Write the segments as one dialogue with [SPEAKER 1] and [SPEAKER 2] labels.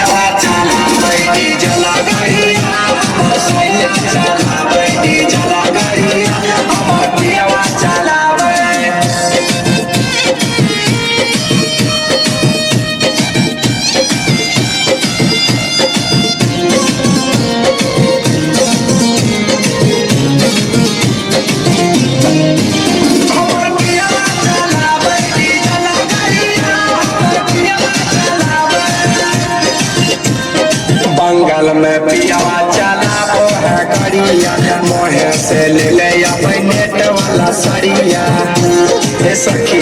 [SPEAKER 1] पियावा चलावे डीजल गाड़िया हमर सैया चलावे डीजल गाड़िया हमर पियावा चलावे। बंगाल में पियावा चलाबो है गाड़िया मोहे से ले ले अपने नेट वाला सड़िया। हे सखी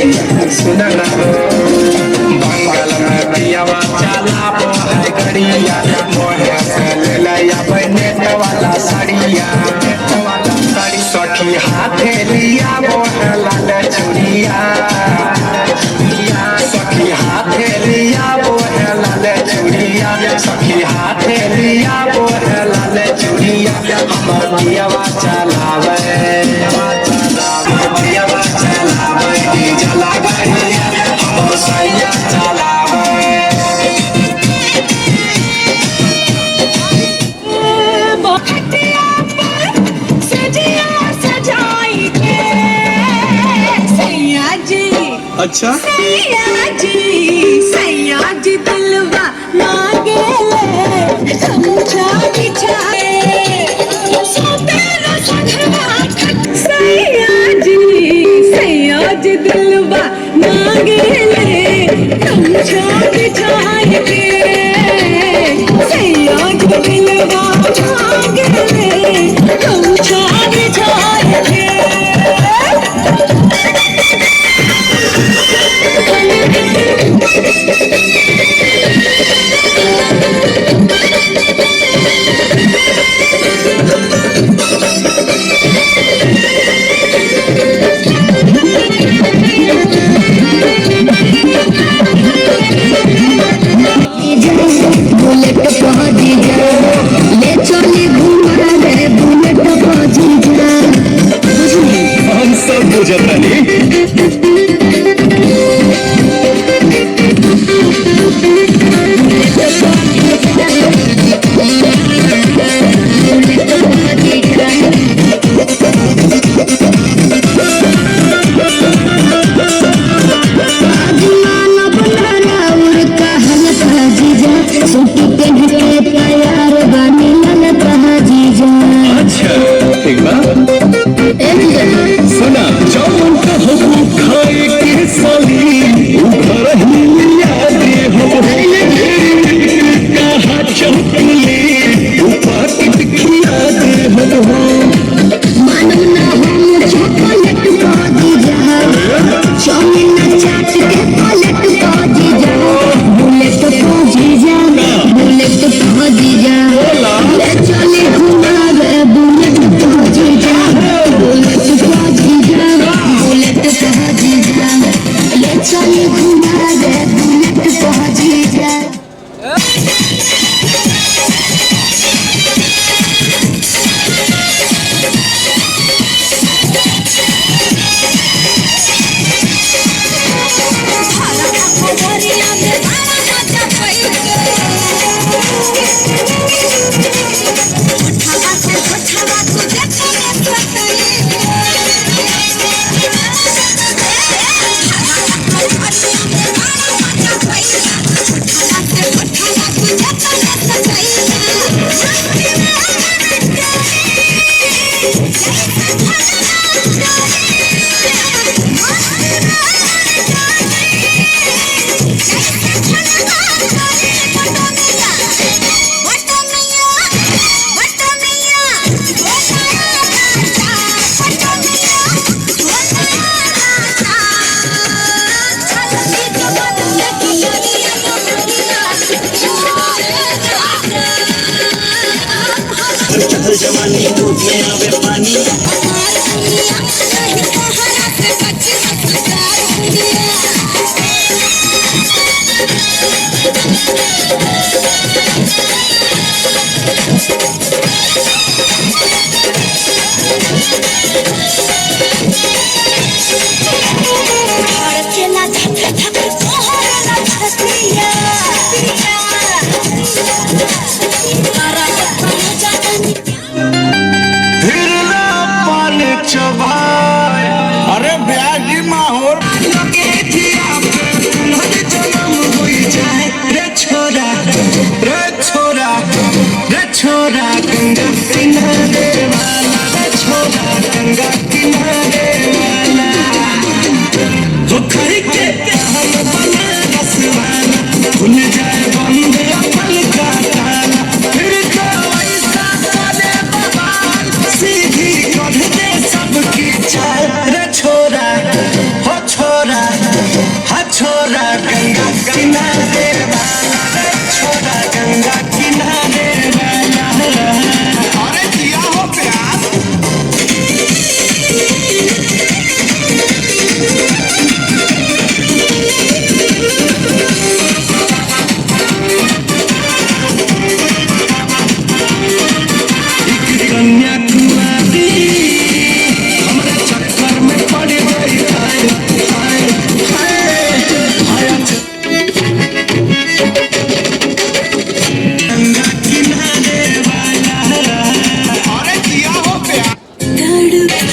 [SPEAKER 1] सुन ना बंगाल में पियावा चलाबो है गाड़िया मोहे से ले ले अपने नेट वाला सड़िया। सखी हाथे लिया वो है लाल चूड़िया सखी हाथे लिया वो है लाल चूड़िया सखी हाथे लिया वो है लाल चूड़िया हमर पियावा चलावे पियावा चलावे डीजल गाड़िया हमर सैया चलावे।
[SPEAKER 2] अच्छा
[SPEAKER 3] सैया जी दिलवा मांगे ले समझा बिछाए सोतेला सखवा सैया जी दिलवा मांगे ले समझा बिछाए सैया जी दिलवा मांगे ले समझा बिछाए।
[SPEAKER 2] जवानी दूध में आवे पानी
[SPEAKER 1] हिरना पान चबाए
[SPEAKER 4] अरे ब्याजी माहौल
[SPEAKER 1] लगे थी आपके तुम्हारे जन्म हुई जाए रे छोरा रे छोरा रे छोरा गंगा किनारे वाला रे छोरा गंगा किनारे वाला हो करके हम बनारस वाला खुल जाए बंद अपल का ताला फिर तो ऐसा करे बवाल सीधी कर दे सबकी चाल रे छोरा हो छोरा हा छोरा गंगा किनारे वाला रे छोरा गंगा किनारे वाला
[SPEAKER 4] अरे दिया हो प्यार
[SPEAKER 1] कन्याकुमारी हमारे चक्कर में पड़ गई हाय हाय हाय गंगा किनारे वाला
[SPEAKER 4] अरे दिया हो प्यार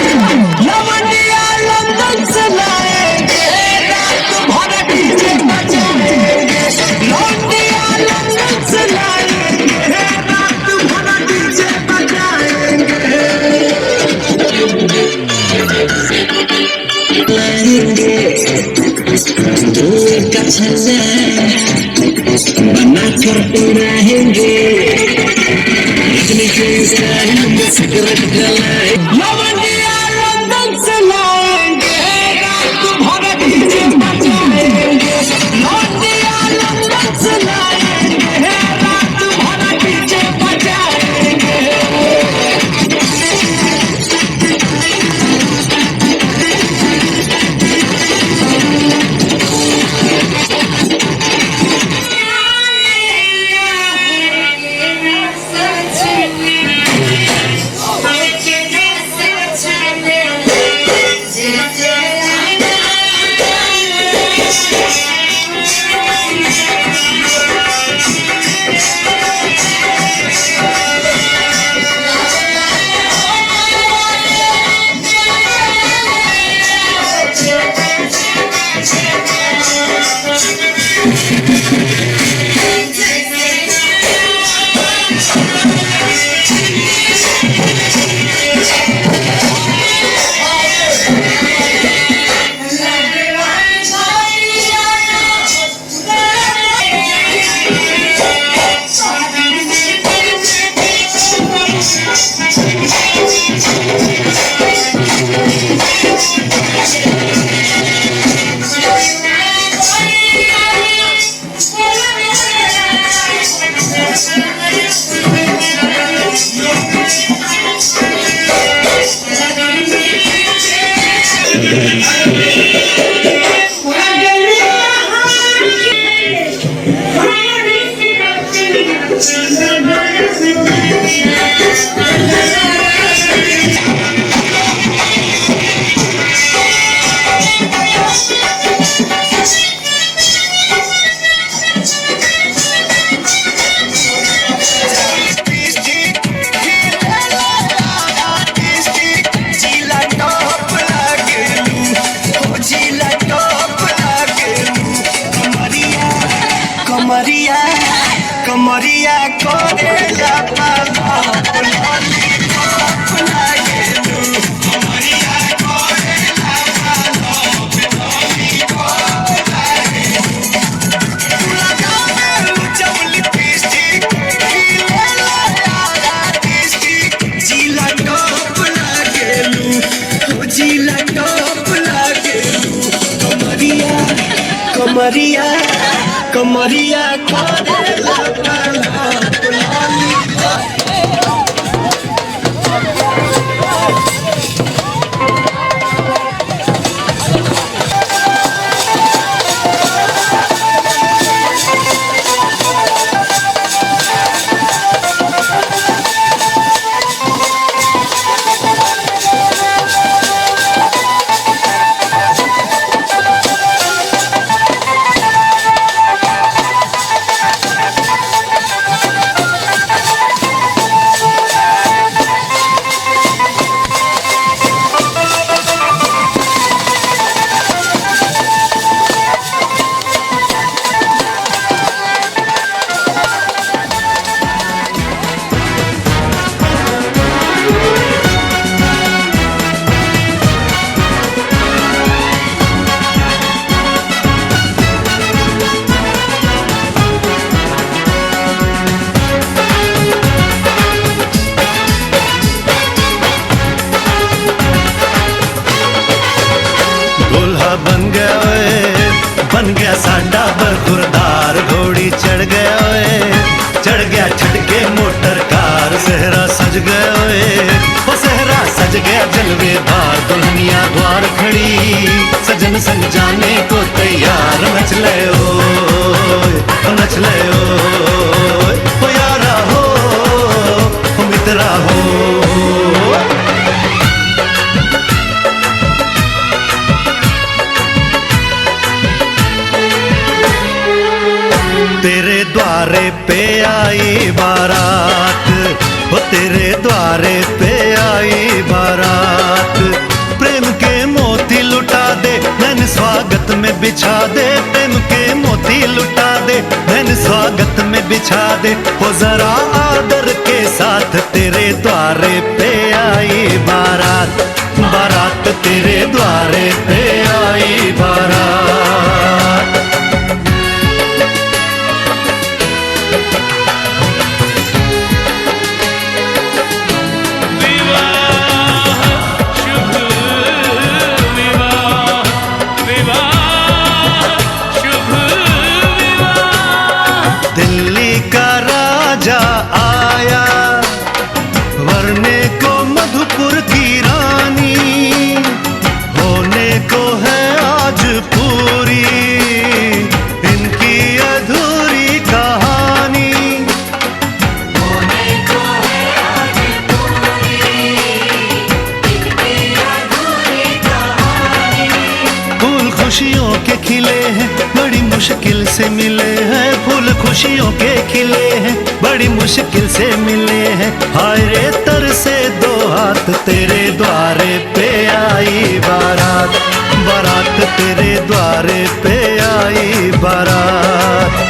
[SPEAKER 1] लवंडिया लंदन से लाएंगे रात भर डीजे बजाएंगे लवंडिया लंदन से लाएंगे रात भर डीजे बजाएंगे
[SPEAKER 2] दूर का छल्ला बना कर रहेंगे सिगरेट जलाए
[SPEAKER 1] लवंडिया लंदन से लाएंगे रात भर डीजे बजाएंगे लवंडिया लंदन से लाएंगे रात भर डीजे बजाएंगे कमरिया कमरिया करेला पालक लॉलीपॉप लागेलू कमरिया करेला पालक लॉलीपॉप लागेलू तू लगावेलू जब लिपस्टिक खिलेला यारा टिस्टिक जिला टॉप लागेलू हो जिला टॉप लागेलू कमरिया कमरिया कमरिया करेला पालक लॉलीपॉप बन गया साडा बरखुरदार घोड़ी चढ़ गया ओए चढ़ गया छटके मोटर कार सहरा सज गया ओए वो सहरा सज गया जलवे धार दुल्हनिया द्वार खड़ी सजन संग जाने को तैयार नच ले नच ले ओ यारा हो मित्रा हो तेरे द्वारे पे आई बारात वो तेरे द्वारे पे आई बारात प्रेम के मोती लुटा दे मैंने स्वागत में बिछा दे प्रेम के मोती लुटा दे मैंने स्वागत में बिछा दे वो जरा आदर के साथ तेरे द्वारे पे आई बारात बारात तेरे द्वारे पे आई बारात आया वरने को मधुपुर की रानी होने को है आज पूरी इनकी अधूरी कहानी होने को है आज पूरी इनकी अधूरी कहानी फूल खुशियों के खिले हैं बड़ी मुश्किल से मिले हैं फूल खुशियों के खिले हैं बड़ी मुश्किल से मिले हैं हाय रे तर से दो हाथ तेरे द्वारे पे आई बारात बारात तेरे द्वारे पे आई बारात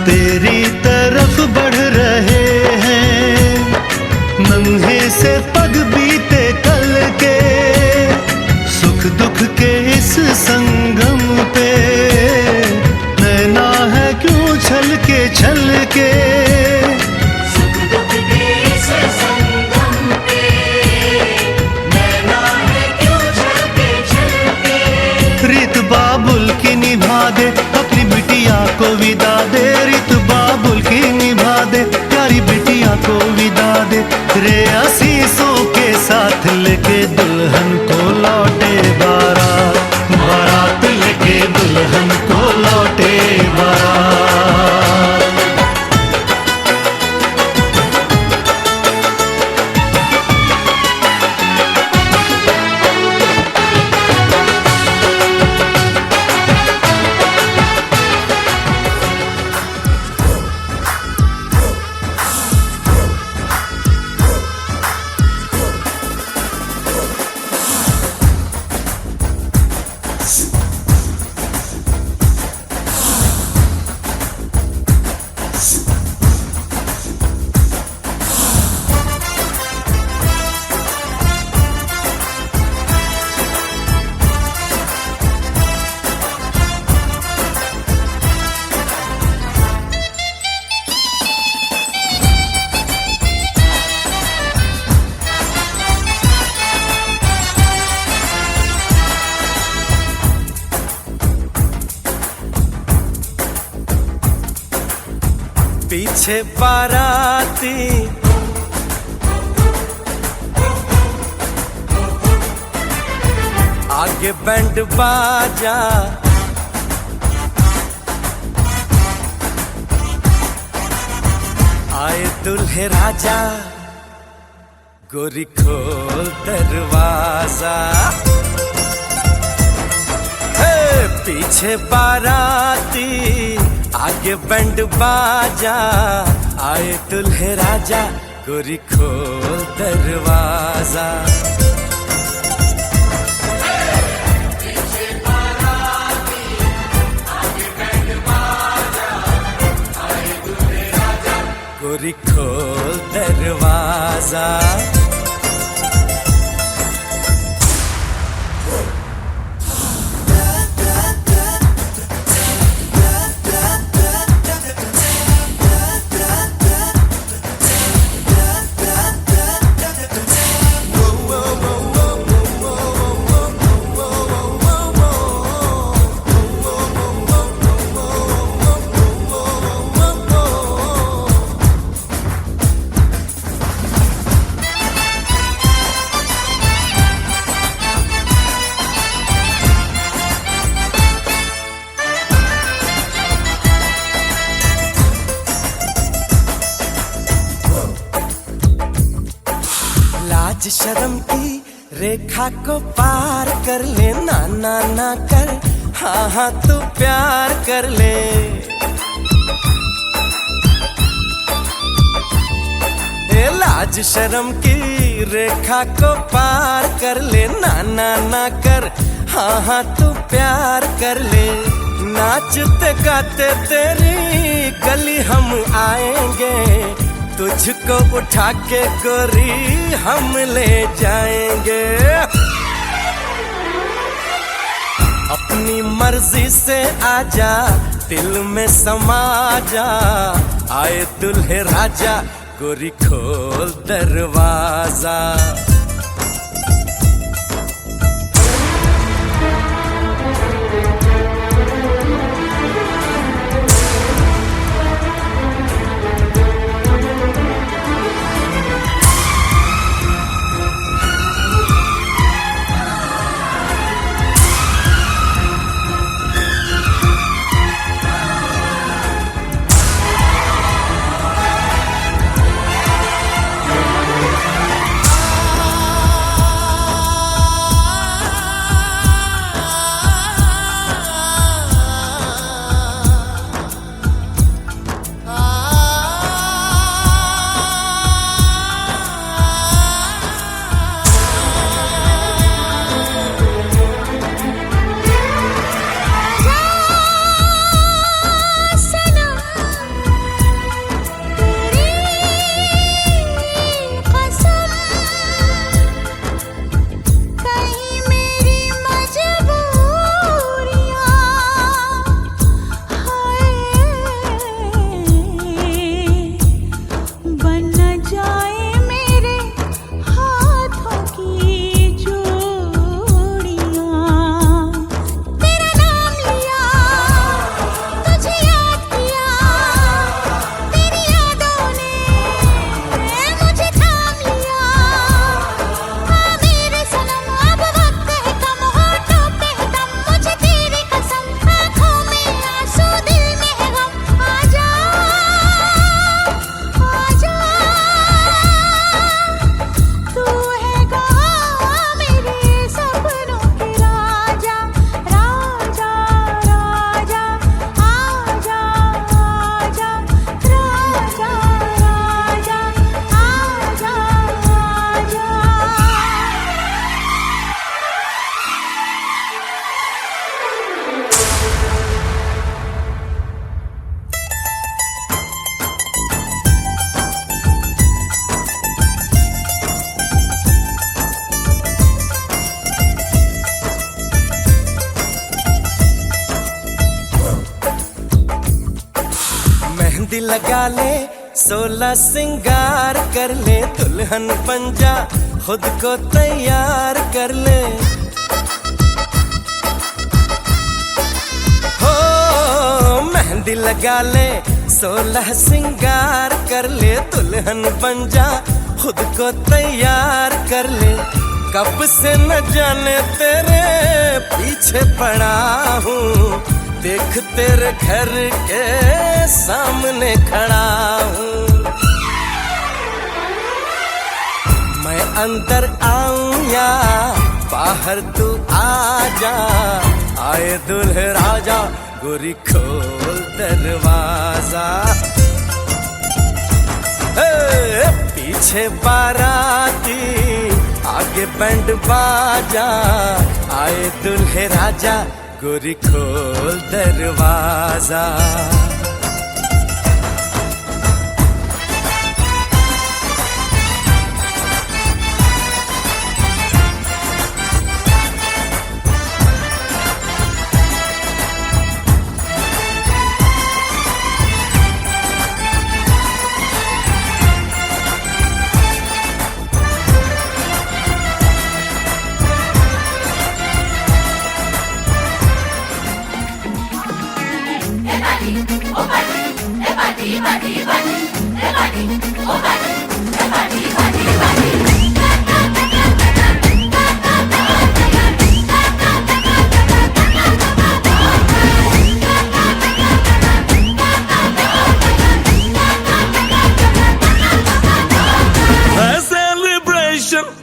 [SPEAKER 1] तेरी तरफ बढ़ रहे हैं नन्हे से पग बीते कल के सुख दुख के इस संगम पे नैना है क्यों छल के सुख दुख के इस संगम पे नैना है क्यों छल के रीत बाबुल की निभा दे अपनी बिटिया को विदा दे रीत बाबुल की निभा दे प्यारी बिटिया को विदा दे रे आशीषों के साथ लेके दुल्हन को लौटे बारात बारात लेके दुल्हन को लौटे बारात
[SPEAKER 5] पीछे बाराती आगे बैंड बाजा, आए दुल्हे राजा, गोरी खोल दरवाजा। हे पीछे बाराती आगे बैंड बाजा, आए दुल्हे राजा, गोरी खोल दरवाजा। गोरी खोल दरवाजा। लाज शर्म की रेखा को पार कर ले, ना ना ना कर, हाँ हाँ तू प्यार कर ले। ए लाज शर्म की रेखा को पार कर ले, ना ना ना कर, हाँ हाँ तू प्यार कर ले। नाचते गाते तेरी गली हम आएंगे, तुझको उठा के गोरी हम ले जाएंगे। अपनी मर्जी से आजा, दिल में समा जा, आए दुल्हे राजा, गोरी खोल दरवाजा। मेहंदी लगा ले, 16 सिंगार कर ले, दुल्हन बन जा, खुद को तैयार कर ले। हो मेहंदी लगा ले, 16 सिंगार कर ले, दुल्हन बन जा खुद को तैयार कर ले। कब से न जाने तेरे पीछे पड़ा हूँ, देख तेरे घर के सामने खड़ा हूँ। मैं अंदर आऊं या बाहर तू आ जा, आए दुल्हे राजा गोरी खोल दरवाजा। पीछे बाराती आगे बैंड बाजा, आए दुल्हे राजा गोरी खोल दरवाजा।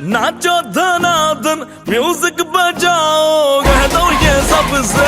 [SPEAKER 6] नाचो धनाधन म्यूजिक बजाओ, कह दो ये सबसे।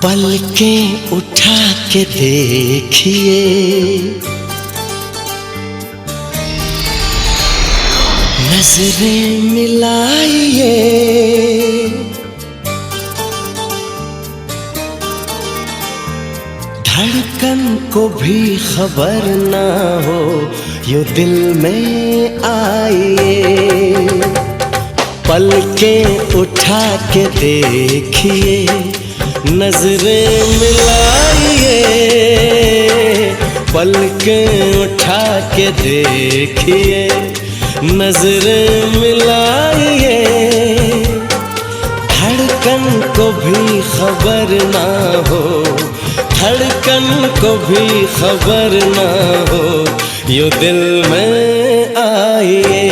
[SPEAKER 5] पलकें उठा के देखिए, नजरें मिलाइए, धड़कन को भी खबर ना हो यूं दिल में आइए। पलकें उठा के देखिए, नजरें मिलाइए, पलकें उठा के देखिए, नजरें मिलाइए, धड़कन को भी खबर ना हो, धड़कन को भी खबर ना हो यूं दिल में आइए।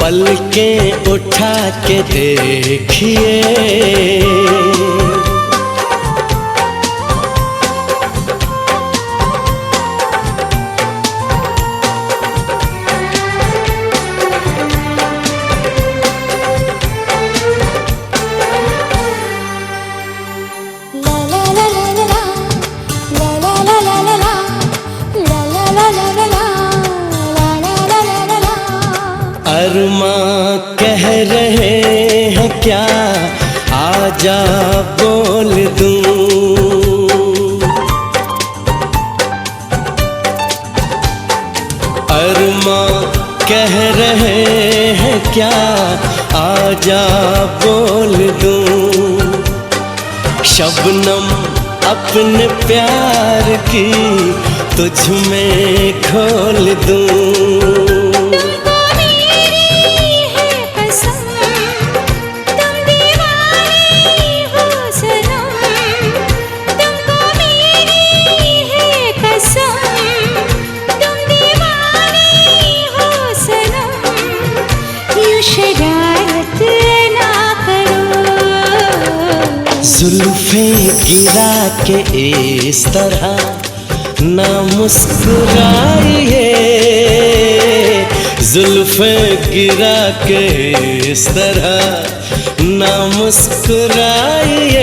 [SPEAKER 5] पलकें उठा के देखिए, अरमां कह रहे हैं क्या, आजा बोल दूं। अरमां कह रहे हैं क्या, आजा बोल दूं। शबनम अपने प्यार की तुझ में खोल दूं। जुल्फें गिरा के इस तरह ना मुस्कुराइए, जुल्फें गिरा के इस तरह ना मुस्कुराइए,